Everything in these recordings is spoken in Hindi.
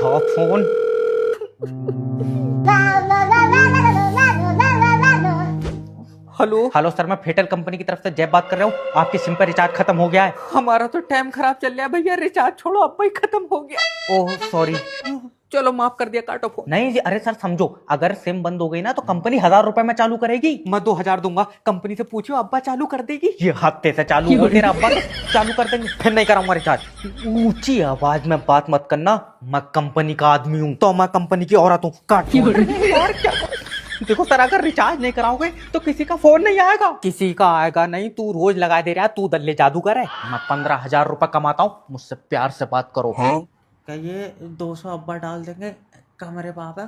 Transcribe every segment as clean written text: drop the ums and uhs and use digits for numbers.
उठाओ फोन। हेलो हेलो सर, मैं फेटल कंपनी की तरफ से जय बात कर रहा हूँ। आपकी सिम पर रिचार्ज खत्म हो गया है। हमारा तो टाइम खराब चल रहा है भैया, रिचार्ज छोड़ो, अब भाई खत्म हो गया। Oh sorry. चलो माफ कर दिया, काटो फोन। नहीं जी, अरे सर समझो, अगर सिम बंद हो गई ना तो कंपनी 1000 रुपए में चालू करेगी। मैं 2000 दूंगा, कंपनी से पूछो, अब्बा चालू कर देगी। ये हफ्ते से चालू हो, तेरा अब्बा तो चालू कर देंगे। फिर नहीं कराऊंगा रिचार्ज। ऊंची आवाज में बात मत करना, मैं कंपनी का आदमी हूँ। तो मैं कंपनी की औरत हूँ। काट फोन। यार क्या देखो सर, अगर रिचार्ज नहीं कराओगे तो किसी का फोन नहीं आएगा। किसी का आएगा नहीं, तू रोज लगा दे रहा है, तू दल्ले जादूगर है। मैं 15,000 रुपए कमाता हूँ, मुझसे प्यार से बात करो। क्या ये 200 अब्बा डाल देंगे कमरे पापा?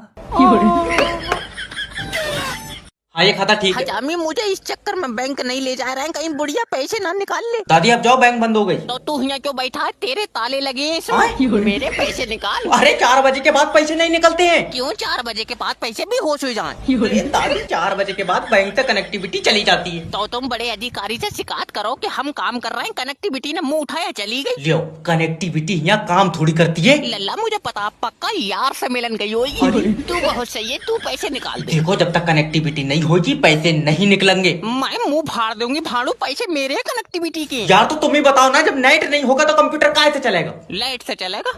हाँ ये खाता ठीक है। हजामी, मुझे इस चक्कर में बैंक नहीं ले जा रहे हैं, कहीं बुढ़िया पैसे ना निकाल ले। दादी अब जाओ, बैंक बंद हो गई। तो तू यहाँ क्यों बैठा है? तेरे ताले लगे हैं इसमें। मेरे पैसे निकाल। अरे 4 बजे के बाद पैसे नहीं निकलते हैं। क्यों 4 बजे के बाद पैसे भी होश हो जाए? अरे दादी 4 बजे के बाद बैंक से कनेक्टिविटी चली जाती है। तो तुम बड़े अधिकारी से शिकायत करो कि हम काम कर रहे हैं, कनेक्टिविटी ने मुंह उठाया चली गई। लियो, कनेक्टिविटी यहाँ काम थोड़ी करती है। लल्ला मुझे पता, पक्का यार से मिलन गई होगी। तू बहुत सही है, तू पैसे निकाल दे। देखो, जब तक कनेक्टिविटी नहीं होगी पैसे नहीं निकलेंगे। मैं मुंह फाड़ दूंगी भाड़ू, पैसे मेरे कनेक्टिविटी के। यार तो तुम ही बताओ ना, जब नेट नहीं होगा तो कंप्यूटर काहे से चलेगा? लाइट से चलेगा।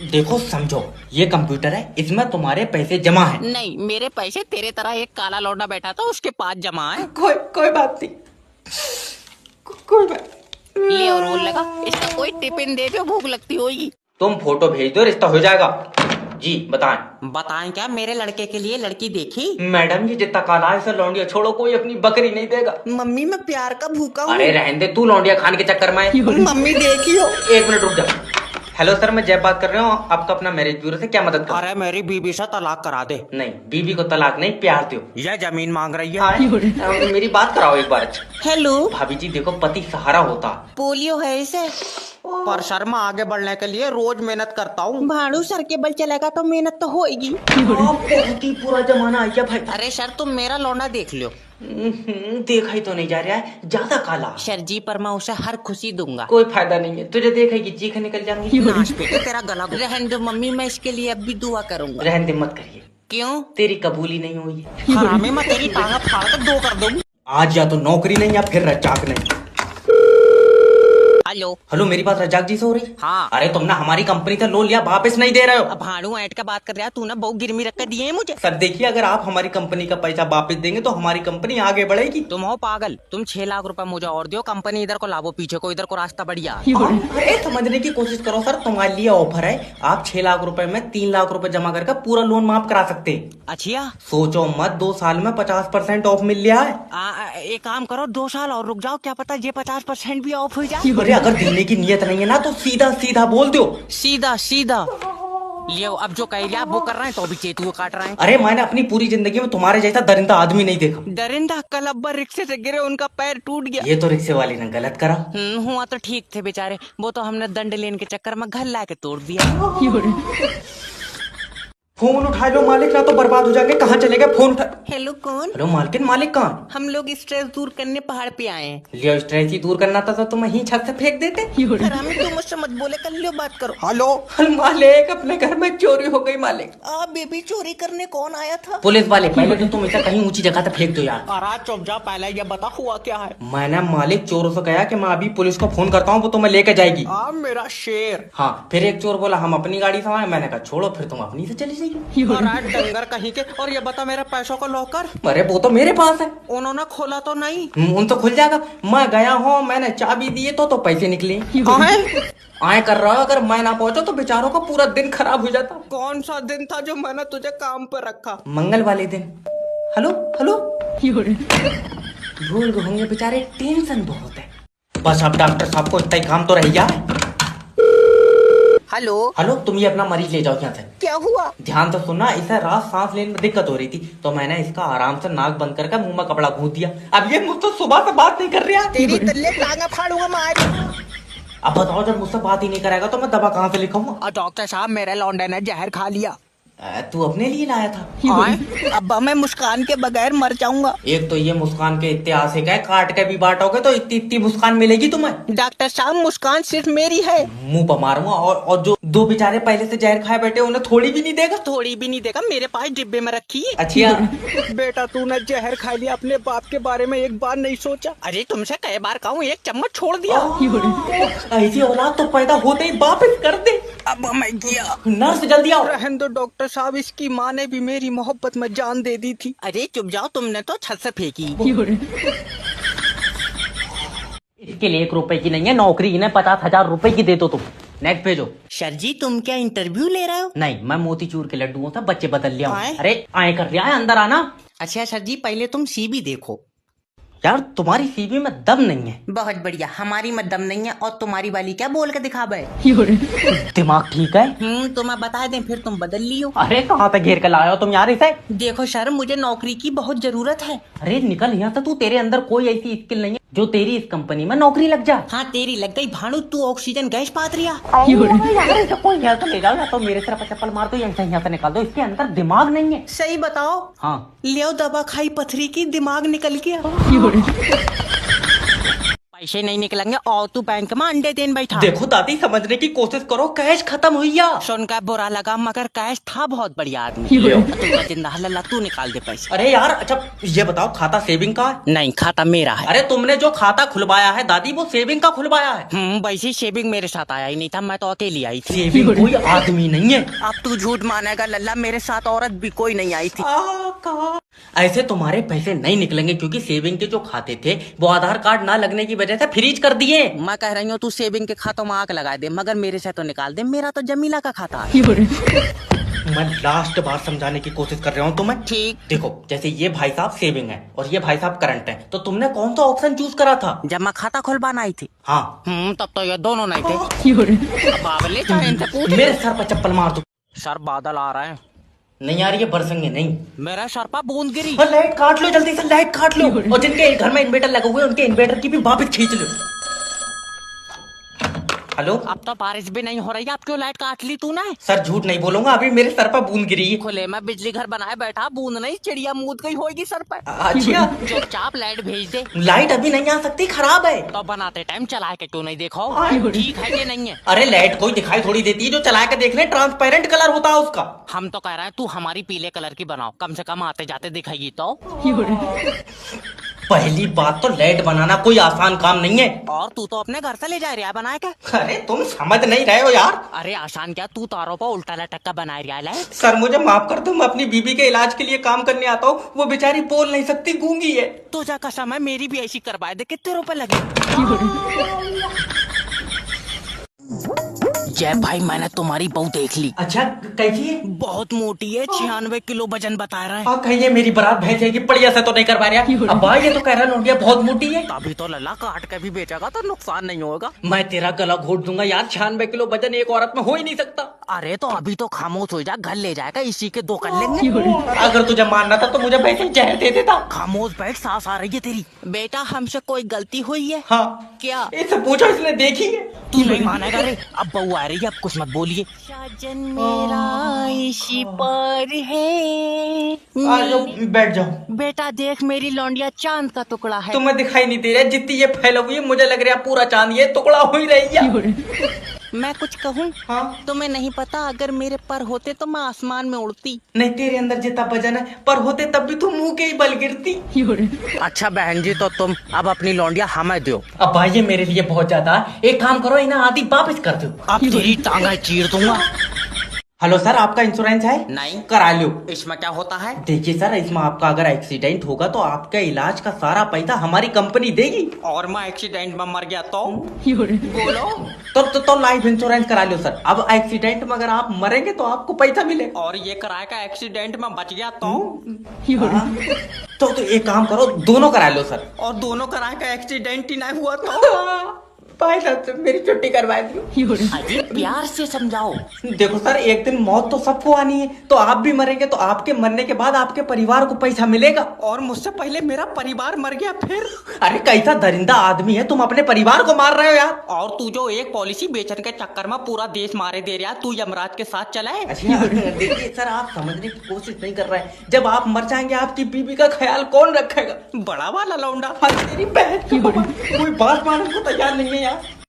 देखो समझो, ये कंप्यूटर है, इसमें तुम्हारे पैसे जमा है। नहीं, मेरे पैसे तेरे तरह एक काला लौंडा बैठा था उसके पास जमा है। कोई बात नहीं, कोई बात। ले और रोल लगा, इसका कोई टिफिन दे दो, भूख लगती होगी। तुम फोटो भेज दो, रिश्ता हो जाएगा। जी बताएं। बताएं क्या, मेरे लड़के के लिए लड़की देखी? मैडम जी, जितना काला है सर लौंडिया छोड़ो, कोई अपनी बकरी नहीं देगा। मम्मी मैं प्यार का भूखा हूँ। अरे रहने दे, तू लौंडिया खान के चक्कर में। मम्मी देखियो। 1 मिनट रुक जा। हेलो सर, मैं जय बात कर रहा हूँ। आपका अपना मैरिज ब्यूरो से क्या मदद कर? अरे मेरी बीबी से तलाक करा दे। नहीं, बीबी को तलाक नहीं, प्यार दो। यह जमीन मांग रही है। हाँ, मेरी बात कराओ एक बार। हेलो, भाभी जी देखो, पति सहारा होता। पोलियो है इसे। पर शर्मा आगे बढ़ने के लिए रोज मेहनत करता हूँ। भाड़ू सर के बल चलेगा तो मेहनत तो होगी। बहुत ही पूरा जमाना आ गया भाई। अरे सर, तुम मेरा लौंडा देख लो। देखा ही तो नहीं जा रहा है, ज्यादा काला। सर जी, पर मैं उसे हर खुशी दूंगा। कोई फायदा नहीं है, तुझे देखेगी चीख निकल जाएंगी। नाश बेटे, तेरा गला रहने दो मम्मी, मैं इसके लिए अब भी दुआ करूंगा। रहने दे, मत करिए। क्यों? तेरी कबूली नहीं हुई। हरामी, मैं तेरी टांगा फाड़ कर दो कर दूंगी। आज या तो नौकरी नहीं या फिर रज्जाक नहीं। हेलो। हेलो, मेरी बात रज्जाक जी से हो रही? हाँ। अरे तुमने हमारी कंपनी से लोन लिया, वापस नहीं दे रहे हो। अब भाड़ू ऐट का बात कर रहा है, तूने बहुत गिरमी रख कर दिए है मुझे। सर देखिए, अगर आप हमारी कंपनी का पैसा वापस देंगे तो हमारी कंपनी आगे बढ़ेगी। तुम हो पागल, तुम 6 लाख रुपए मुझे और दो, कंपनी इधर को लाभो, पीछे को इधर को रास्ता बढ़िया। अरे समझने की कोशिश करो सर, तुम्हारे लिए ऑफर है। आप 6 लाख रुपए में 3 लाख रुपए जमा करके पूरा लोन माफ करा सकते हैं। अच्छा, सोचो मत, 2 साल में 50% ऑफ मिल रहा है। एक काम करो, 2 साल और रुक जाओ, क्या पता ये 50% भी ऑफ हो जाए। अरे अगर देने की नियत नहीं है ना तो सीधा सीधा बोल दो। सीधा सीधा लियो, अब जो कह लिया वो कर रहे हैं, तो भी चेतुए काट रहे हैं। अरे मैंने अपनी पूरी जिंदगी में तुम्हारे जैसा दरिंदा आदमी नहीं देखा। दरिंदा कल अब्बा रिक्शे से गिरे, उनका पैर टूट गया। ये तो रिक्शे वाले ने गलत करा। हुआ तो ठीक थे बेचारे, वो तो हमने दंड लेने के चक्कर में घर ला के तोड़ दिया। फोन उठा लो मालिक, ना तो बर्बाद हो जाएंगे। कहाँ चले गए? फोन उठा। हेलो, कौन? हेलो मालकिन, मालिक कहाँ? हम लोग स्ट्रेस दूर करने पहाड़ पे आए हैं। लियो, स्ट्रेस ही दूर करना था तो तुम वहीं छत से फेंक देते। हरामी, तुम मुझसे मत बोले, कर लियो बात करो। हेलो। मालिक, अपने घर में चोरी हो गई मालिक। बेबी, चोरी करने कौन आया था? पुलिस वाले। पहले तो तुम इसे कहीं ऊंची जगह पे फेंक दो यार। अरे चुप जा, पहले ये बता हुआ क्या है। मैंने मालिक चोरों से कहा कि मैं अभी पुलिस को फोन करता हूँ, वो तुम्हें लेके जाएगी। मेरा शेर। हाँ, फिर एक चोर बोला हम अपनी गाड़ी से आए। मैंने कहा छोड़ो, फिर तुम अपनी से चली जाइए। डंगर कहीं के। और ये बता, मेरे पैसों का लॉकर? अरे वो तो मेरे पास है। उन्होंने खोला तो नहीं? उन तो खुल जाएगा। मैं गया हूँ, मैंने चाबी दिए तो पैसे निकले। आए कर रहा हूँ, अगर मैं ना पहुंचा तो बेचारों का पूरा दिन खराब हो जाता। कौन सा दिन था जो मैंने तुझे काम पर रखा? मंगल वाले दिन। हेलो हेलो, भूल गए होंगे बेचारे, टेंशन बहुत है। बस अब डॉक्टर साहब को इतना ही काम तो रह गया। हेलो। हेलो, तुम ये अपना मरीज ले जाओ यहाँ से। क्या हुआ? ध्यान से सुनना, इसे रात सांस लेने में दिक्कत हो रही थी तो मैंने इसका आराम से नाक बंद करके मुंह में कपड़ा गूंथ दिया। अब ये मुझसे सुबह से बात नहीं कर रहा। तेरी तल्ले टांगा फाड़ूंगा मैं आज। अब बताओ, जब मुझसे बात ही नहीं करेगा तो मैं दवा कहाँ से लिखाऊंगा? और डॉक्टर साहब, मेरे लौंडे ने जहर खा लिया। तू अपने लिए लाया था? अब्बा मैं मुस्कान के बगैर मर जाऊंगा। एक तो ये मुस्कान के ऐतिहासिक है, काट के भी बांटोगे तो इतनी इतनी मुस्कान मिलेगी तुम्हें। डॉक्टर साहब मुस्कान सिर्फ मेरी है। मुंह पर मारूंगा। और जो दो बेचारे पहले से जहर खाए बैठे उन्हें थोड़ी भी नहीं देगा? थोड़ी भी नहीं देगा, मेरे पास डिब्बे में रखी है। अच्छा। बेटा तूने जहर खा लिया, अपने बाप के बारे में एक बार नहीं सोचा। अरे तुमसे कई बार कहूँ, एक चम्मच छोड़ दिया। ऐसी औलाद तो पैदा होते ही वापस कर दे। अब मैं गया। नर्स जल्दी आओ। रहने दो डॉक्टर साहब, इसकी माँ ने भी मेरी मोहब्बत में जान दे दी थी। अरे चुप जाओ, तुमने तो छत से फेंकी। इसके लिए 1 रुपए की नहीं है नौकरी, इन्हें 50,000 रुपए की दे दो तुम। नेक्स्ट भेजो। सर जी तुम क्या इंटरव्यू ले रहे हो? नहीं, मैं मोतीचूर के लड्डुओं से बच्चे बदल लिया हूं। आए? अरे आए कर लिया है, अंदर आना। अच्छा सर जी, पहले तुम सीबी देखो। यार तुम्हारी सीवी में दम नहीं है। बहुत बढ़िया, हमारी में दम नहीं है और तुम्हारी वाली क्या बोल के दिखा बे। दिमाग ठीक है? तो मैं बता दें, फिर तुम बदल लियो। अरे कहाँ पे घेर कर लाए हो तुम यार इसे? देखो सर, मुझे नौकरी की बहुत जरूरत है। अरे निकल यहाँ से तू, तेरे अंदर कोई ऐसी स्किल नहीं है जो तेरी इस कंपनी में नौकरी लग जाए। हाँ तेरी लग गई भानु, तू ऑक्सीजन गैस पात रिया। यार इसे कोई यहाँ से ले जाओ, या तो मेरे सिर पर चप्पल मार दो या इसे यहाँ से निकाल दो, इसके अंदर दिमाग नहीं है। सही बताओ। हाँ लियो दवा खाई पथरी की, दिमाग निकल गया। पैसे नहीं निकलेंगे और तू बैंक में अंडे देन बैठा। देखो दादी, समझने की कोशिश करो, कैश खत्म हुई या? सुनकर बुरा लगा, मगर कैश था बहुत बढ़िया आदमी। तू जिंदा हल्ला, तू निकाल दे पैसे। अरे यार अच्छा ये बताओ, खाता सेविंग का है? नहीं, खाता मेरा है। अरे तुमने जो खाता खुलवाया है दादी, वो सेविंग का खुलवाया है? वैसे शेविंग मेरे साथ आया ही नहीं था, मैं तो अकेली आई थी। सेविंग कोई आदमी नहीं है। अब तू झूठ मानेगा लल्ला, मेरे साथ औरत भी कोई नहीं आई थी। ऐसे तुम्हारे पैसे नहीं निकलेंगे, क्योंकि सेविंग के जो खाते थे वो आधार कार्ड ना लगने की वजह से फ्रीज कर दिए। मैं कह रही हूँ तू सेविंग के खातों में आग लगा दे, मगर मेरे से तो निकाल दे, मेरा तो जमीला का खाता है। मैं लास्ट बार समझाने की कोशिश कर रहा हूँ तुम्हें। ठीक। देखो जैसे ये भाई साहब सेविंग है और ये भाई साहब करंट है, तो तुमने कौन सा ऑप्शन चूज करा था? जब मैं खाता खुलवाना आई थी। हाँ तब तो ये दोनों नहीं थे। बाबले चाहे इनसे पूछ। मेरे सर पर चप्पल मार दो। सर बादल आ रहे हैं। नहीं यार ये बरसेंगे नहीं। मेरा सर पर बूंद गिरी। लाइट काट लो जल्दी से, लाइट काट लो। और जिनके घर में इन्वर्टर लगे हुए हैं उनके इन्वर्टर की भी वापस खींच लो। हेलो। अब तो बारिश भी नहीं हो रही, अब क्यों लाइट काट ली तूने? सर झूठ नहीं बोलूंगा, अभी मेरे सर पर बूंद गिरी है। खुले में बिजली घर बनाए बैठा, बूंद नहीं चिड़िया मूद गई होगी सर पर। अच्छा चुपचाप लाइट भेज दे। लाइट अभी नहीं आ सकती, खराब है। तो बनाते टाइम चला के क्यों नहीं देखो? ठीक है कि नहीं है? अरे लाइट कोई दिखाई थोड़ी देती है, जो चला के देख ले, ट्रांसपेरेंट कलर होता है उसका। हम तो कह रहे हैं तू हमारी पीले कलर की बनाओ, कम से कम आते जाते दिखाएगी तो। पहली बात तो लाइट बनाना कोई आसान काम नहीं है। और तू तो अपने घर से ले जा रहा है बना के। अरे तुम समझ नहीं रहे हो यार। अरे आसान क्या, तू तारों पर उल्टा लटक बना रहा है। सर मुझे माफ कर दो, मैं अपनी बीबी के इलाज के लिए काम करने आता हूँ, वो बेचारी बोल नहीं सकती, गूंगी है। तुझा कसम है, मेरी भी ऐसी करवाए दे। कितने रुपए लगे? जय भाई, मैंने तुम्हारी बहू देख ली। अच्छा कैसी है? बहुत मोटी है, 96 किलो वजन बता रहा है। हाँ कहीं ये मेरी बारात भेजेगी, बढ़िया से तो नहीं करवा रहा। अब भाई ये तो कह रहा लौंडिया बहुत मोटी है। अभी तो लल्ला काट के भी बेचेगा तो नुकसान नहीं होगा। मैं तेरा गला घोट दूंगा यार, 96 किलो वजन एक औरत में हो ही नहीं सकता। अरे तो अभी तो खामोश हो जा, घर ले जाएगा, इसी के 2 कर लेंगे। अगर तुझे मानना था तो मुझे वैसे ही जहर दे देता। खामोश बैठ, सांस आ रही है तेरी। बेटा हमसे कोई गलती हुई है? हाँ। क्या? इससे पूछो, इसने देखी है। तू नहीं मानेगा रे, अब बहू आ रही है, अब कुछ मत बोलिए। साजन मेरा इसी पर है। आ जाओ, बैठ जाओ। बेटा देख, मेरी लौंडिया चांद का टुकड़ा है। तुम्हें दिखाई नहीं दे रहा, जितनी ये फैला हुई है मुझे लग रहा है पूरा चांद ये टुकड़ा हो ही रही है। मैं कुछ कहूँ? हाँ? तुम्हें नहीं पता, अगर मेरे पर होते तो मैं आसमान में उड़ती। नहीं, तेरे अंदर जितना वजन है, पर होते तब भी तुम मुंह के ही बल गिरती। अच्छा बहन जी, तो तुम अब अपनी लौंडिया हमें दो। अब भाई ये मेरे लिए बहुत ज्यादा है, एक काम करो, इन्हें आधी वापस कर दो। अब तेरी टांगा चीर दूंगा। हेलो सर, आपका इंश्योरेंस है? नहीं। करा लो। इसमें क्या होता है? देखिए सर, इसमें आपका अगर एक्सीडेंट होगा तो आपके इलाज का सारा पैसा हमारी कंपनी देगी। और मैं एक्सीडेंट में मर गया तो? बोलो। तो लाइफ इंश्योरेंस करा लो सर। अब एक्सीडेंट में अगर आप मरेंगे तो आपको पैसा मिले। और ये कराए का एक्सीडेंट में बच गया तो? तो एक काम करो, दोनों करा लो सर। और दोनों कराए का एक्सीडेंट ही नहीं हुआ तो? भाई साहब मेरी छुट्टी करवा दी। अजी प्यार से समझाओ। देखो सर, एक दिन मौत तो सबको आनी है, तो आप भी मरेंगे तो आपके मरने के बाद आपके परिवार को पैसा मिलेगा, और मुझसे पहले मेरा परिवार मर गया फिर। अरे कैसा दरिंदा आदमी है, तुम अपने परिवार को मार रहे हो यार। और तू जो एक पॉलिसी बेचने के चक्कर में पूरा देश मारे दे रहा, तू यमराज के साथ चला है। अच्छा देखिए सर, आप समझने की कोशिश नहीं कर रहे हैं। जब आप मर जाएंगे आपकी बीवी का ख्याल कौन रखेगा? बड़ा वाला लौंडा। हाँ तेरी बहन, कोई बात मानने को तैयार नहीं है यार।